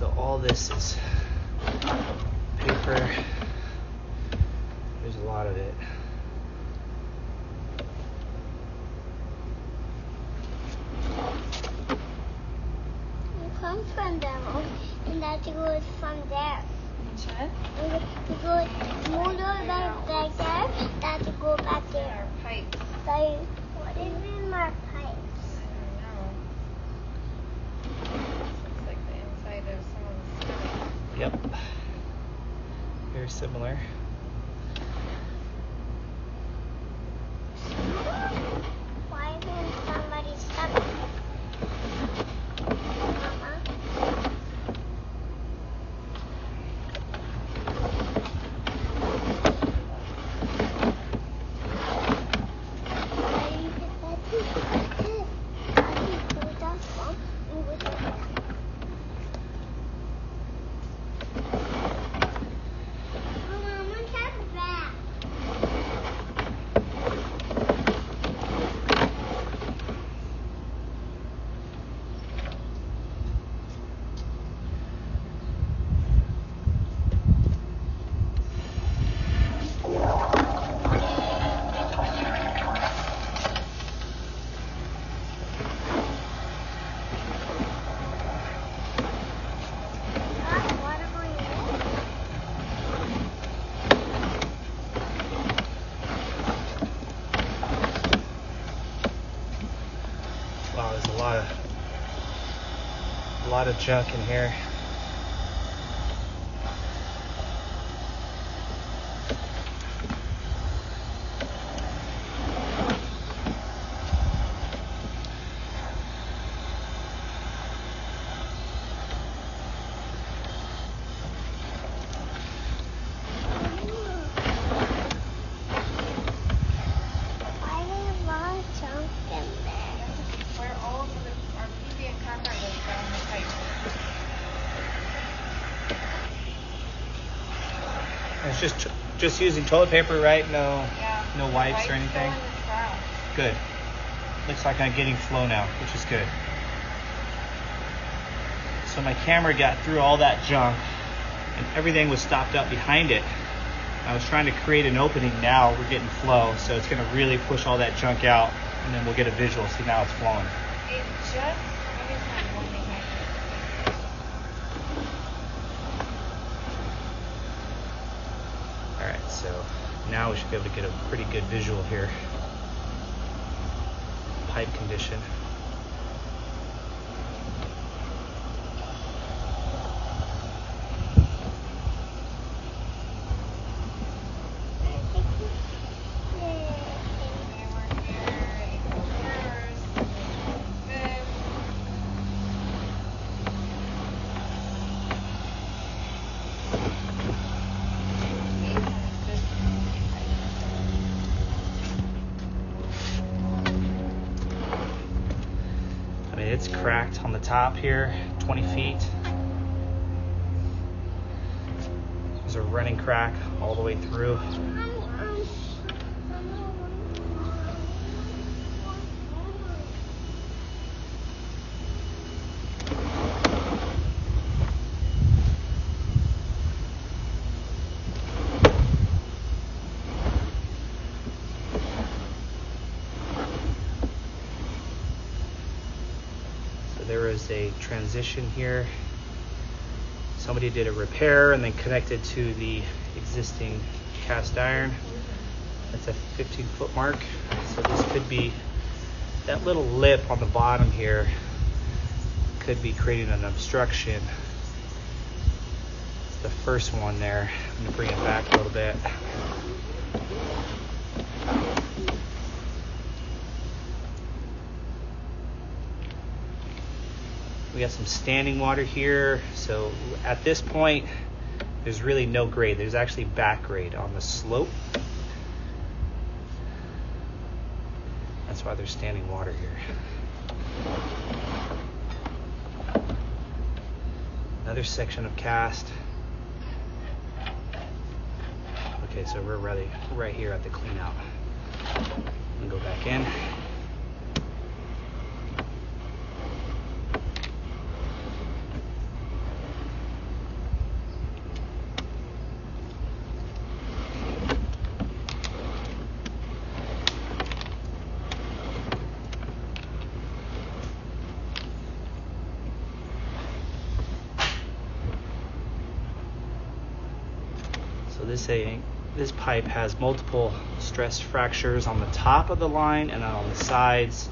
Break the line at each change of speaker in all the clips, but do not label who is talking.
So all this is paper. There's a lot of it.
It comes from them, and that goes from there.
What?
It goes motor back there, that go back there.
Our pipes.
Like, what is in my pipes?
I don't know. It's like the inside of someone's stomach.
Yep. Very similar.
Why isn't somebody's stomach? Mama?
Wow, there's a lot of junk in here.
Where all of our PV and copper was down the pipe.
And it's just using toilet paper, right?
Yeah.
No wipes or anything.
Go in the trash.
Good. Looks like I'm getting flow now, which is good. So my camera got through all that junk and everything was stopped up behind it. I was trying to create an opening. Now we're getting flow, so it's going to really push all that junk out, and then we'll get a visual. See, now it's flowing.
It just, let me find one thing here.
All right, so now we should be able to get a pretty good visual here. Pipe condition. It's cracked on the top here, 20 feet. There's a running crack all the way through. There is a transition here. Somebody did a repair and then connected to the existing cast iron. That's a 15-foot mark. So this could be, that little lip on the bottom here could be creating an obstruction. It's the first one there. I'm gonna bring it back a little bit. We got some standing water here. So at this point, there's really no grade. There's actually back grade on the slope. That's why there's standing water here. Another section of cast. Okay, so we're ready right here at the clean out. And go back in. this pipe has multiple stress fractures on the top of the line and then on the sides.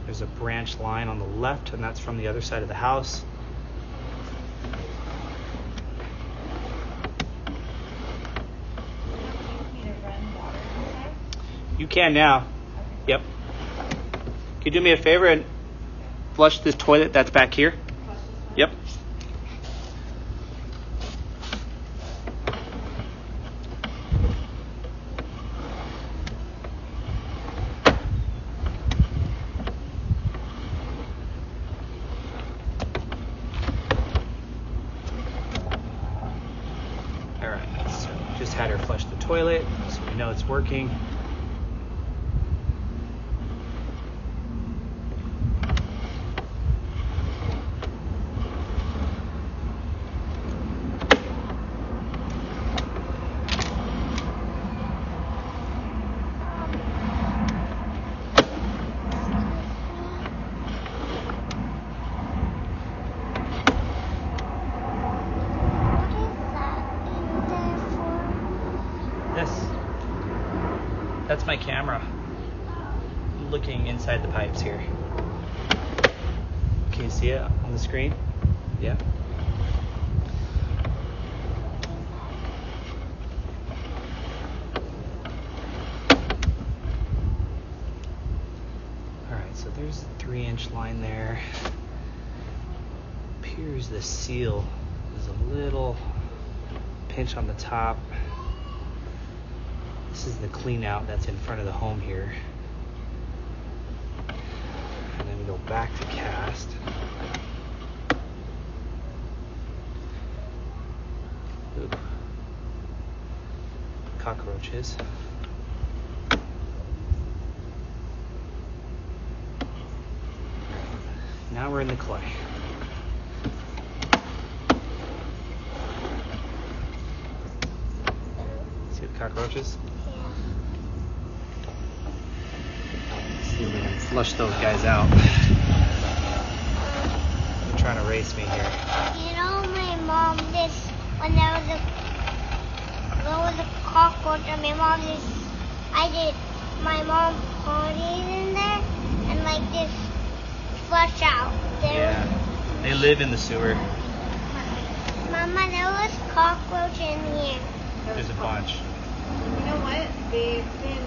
There's a branch line on the left, and that's from the other side of the house. You can now. Yep. Can you do me a favor and flush this toilet that's back here? Yep. All right, so just had her flush the toilet, so we know it's working. That's my camera looking inside the pipes here. Can you see it on the screen? Yeah. Alright, so there's the 3-inch line there. Appears the seal is a little pinch on the top. This is the clean out that's in front of the home here. And then we go back to cast. Ooh. Cockroaches. Now we're in the clay. See the cockroaches? See if we can flush those guys out. They're trying to race me here.
You know, my mom did when there was a cockroach, and my mom partied in there and like this flush out.
Yeah, they live in the sewer.
Mama, there was cockroach in here.
There's a bunch.
You know what? They've been,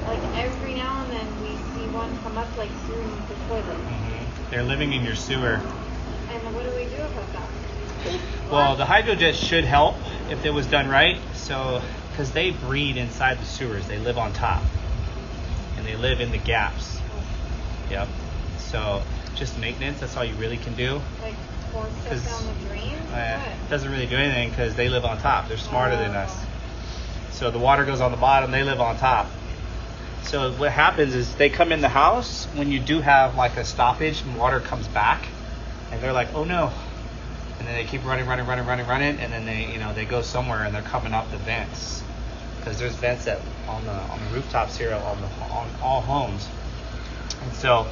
like, every now and then we see one come up, like, through the toilet.
Mm-hmm. They're living in your sewer.
And what do we do about that?
Well, the hydrojet should help if it was done right. So, because they breed inside the sewers, they live on top, and they live in the gaps. Yep. So, just maintenance. That's all you really can do.
Like, force stuff down the drain?
It doesn't really do anything because they live on top. They're smarter than us. So the water goes on the bottom. They live on top. So what happens is they come in the house when you do have like a stoppage and water comes back, and they're like, oh no. And then they keep running, and then they go somewhere and they're coming up the vents, because there's vents on the rooftops here on all homes, and so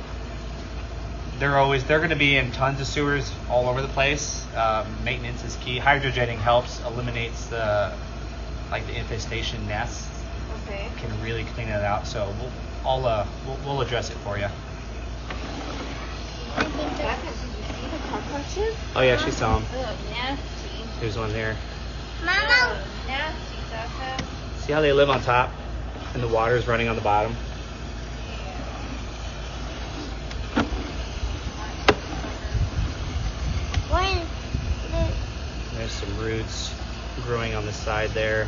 they're going to be in tons of sewers all over the place. Maintenance is key. Hydrojetting helps, eliminates the infestation nests.
Okay.
Can really clean it out. So we'll address it for you.
Did you see the cockroaches?
Oh yeah, she saw them.
Oh, nasty.
There's one there.
Mama.
Oh, nasty, Sasha.
See how they live on top and the water is running on the bottom? There's some roots growing on the side there.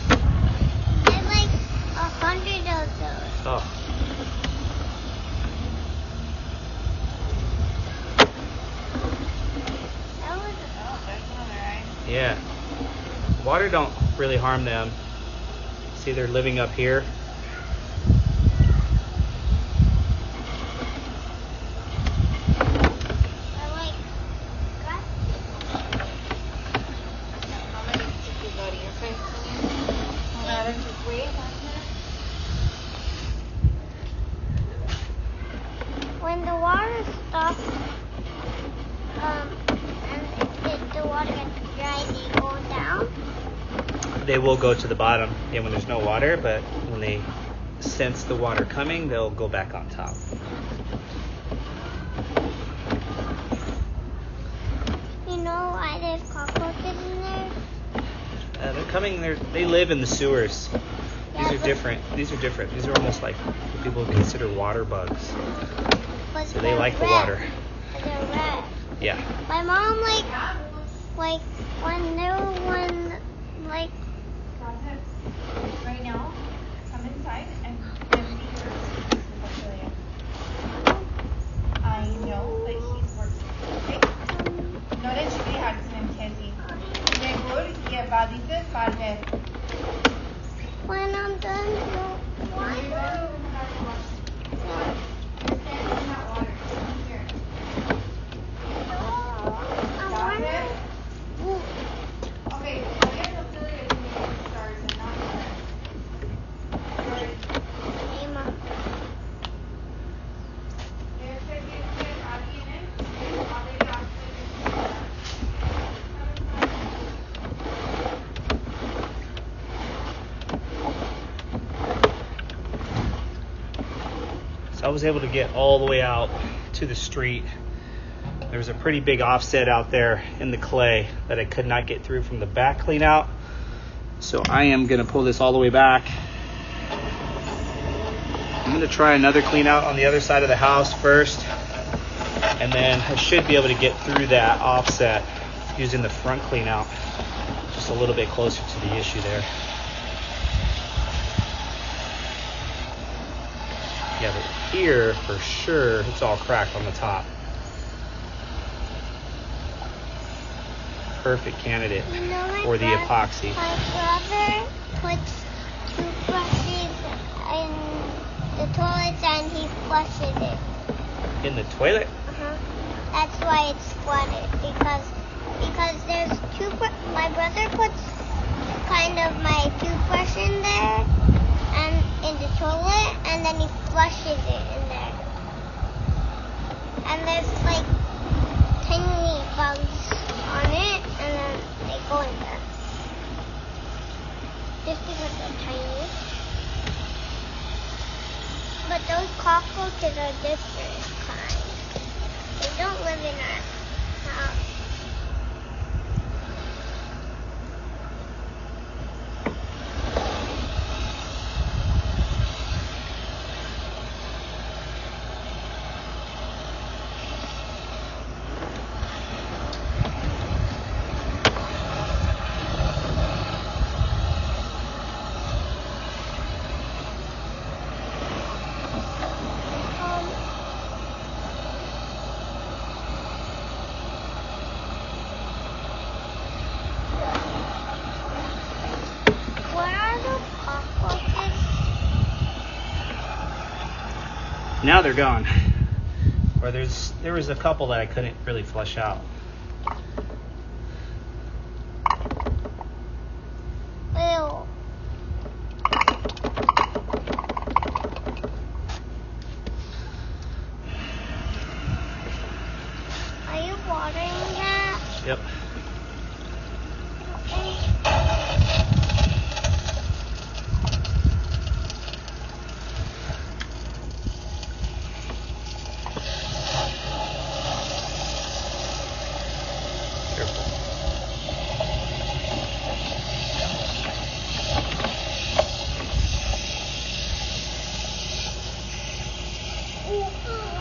There's like 100 of those.
Oh. Yeah. Water don't really harm them. See, they're living up here. they will go to the bottom when there's no water, but when they sense the water coming, they'll go back on top.
You know why there's cockroaches in there?
They're coming. They live in the sewers.
Yeah,
These are different. These are almost like what people would consider water bugs.
But
So they
they're
like the
red.
water.
They're red.
Yeah.
My mom like when there were one like.
Right now, come inside and give me your I know, but he's working. Okay? No le chiquihar sin kezi. Negur ye badite farve.
When I'm done, what?
Okay, I guess I'll fill it with stars and not water.
So I was able to get all the way out to the street. There was a pretty big offset out there in the clay that I could not get through from the back clean out. So I am going to pull this all the way back. I'm going to try another clean out on the other side of the house first. And then I should be able to get through that offset using the front clean out just a little bit closer to the issue there. Yeah, but here for sure it's all cracked on the top. Perfect candidate for the epoxy.
My brother puts toothbrushes in the toilet and he flushes it.
In the toilet?
That's why it's flooded because there's my brother puts kind of my toothbrush in there and in the toilet and then he flushes it in there. And there's like tiny bugs on it and then they go in there. Just because they're tiny. But those cockroaches are different kinds. They don't live in our house.
Now they're gone. Or there was a couple that I couldn't really flush out.
Ew. Are you watering that?
Yep.
Okay.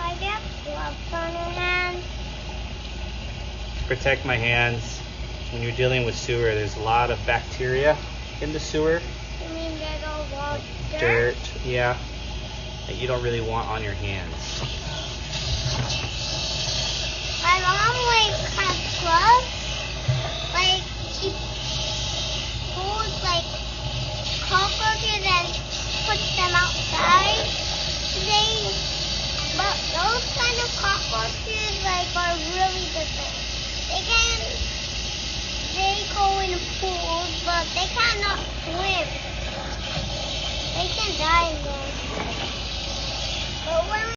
I get gloves on your hands.
Protect my hands. When you're dealing with sewer, there's a lot of bacteria in the sewer.
You mean there's all
Dirt, yeah, that you don't really want on your hands.
My mom like has